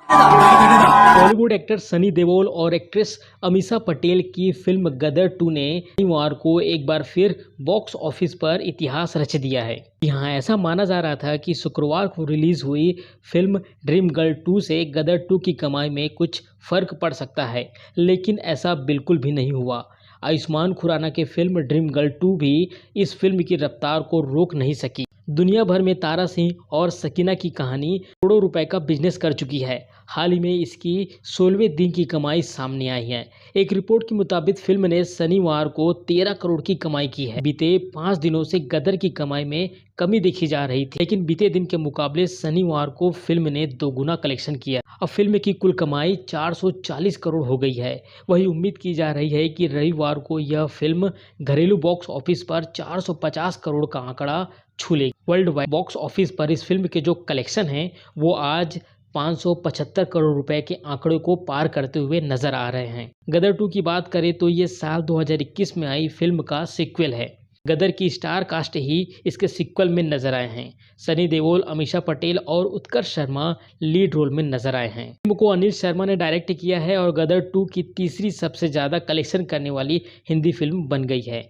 Bollywood actor Sunny Deol और actress Amisha Patel की film गदर 2 ने शनिवार को एक बार फिर बॉक्स ऑफिस पर इतिहास रच दिया है। यहाँ ऐसा माना जा रहा था कि शुक्रवार को रिलीज हुई फिल्म ड्रीम गर्ल 2 से गदर 2 की कमाई में कुछ फर्क पड़ सकता है, लेकिन ऐसा बिल्कुल भी नहीं हुआ। आयुष्मान खुराना की फिल्म ड्रीम गर्ल 2 भी इस फिल्म की रफ्तार को रोक नहीं सकी। दुनिया भर में तारा सिंह और सकीना की कहानी करोड़ों रुपए का बिजनेस कर चुकी है। हाल ही में इसकी 16वें दिन की कमाई सामने आई है। एक रिपोर्ट के मुताबिक फिल्म ने शनिवार को 13 करोड़ की कमाई की है। बीते 5 दिनों से गदर की कमाई में कमी देखी जा रही थी, लेकिन बीते दिन के मुकाबले शनिवार को फिल्म ने दोगुना कलेक्शन किया। अब फिल्म की कुल कमाई 440 करोड़ हो गई है। वही उम्मीद की जा रही है कि रविवार को यह फिल्म घरेलू बॉक्स ऑफिस पर 450 करोड़ का आंकड़ा छू लेगी। वर्ल्ड वाइड बॉक्स ऑफिस पर इस फिल्म के जो कलेक्शन हैं वो आज 575 करोड़ रुपए के आंकड़े को पार करते हुए नजर आ रहे हैं। गदर 2 की बात करें तो ये साल 2021 में आई फिल्म का सीक्वल है। गदर की स्टार कास्ट ही इसके सीक्वल में नजर आए हैं। सनी देओल, अमीषा पटेल और उत्कर्ष शर्मा लीड रोल में नजर आए हैं। फिल्म को अनिल शर्मा ने डायरेक्ट किया है और गदर 2 की तीसरी सबसे ज्यादा कलेक्शन करने वाली हिंदी फिल्म बन गई है।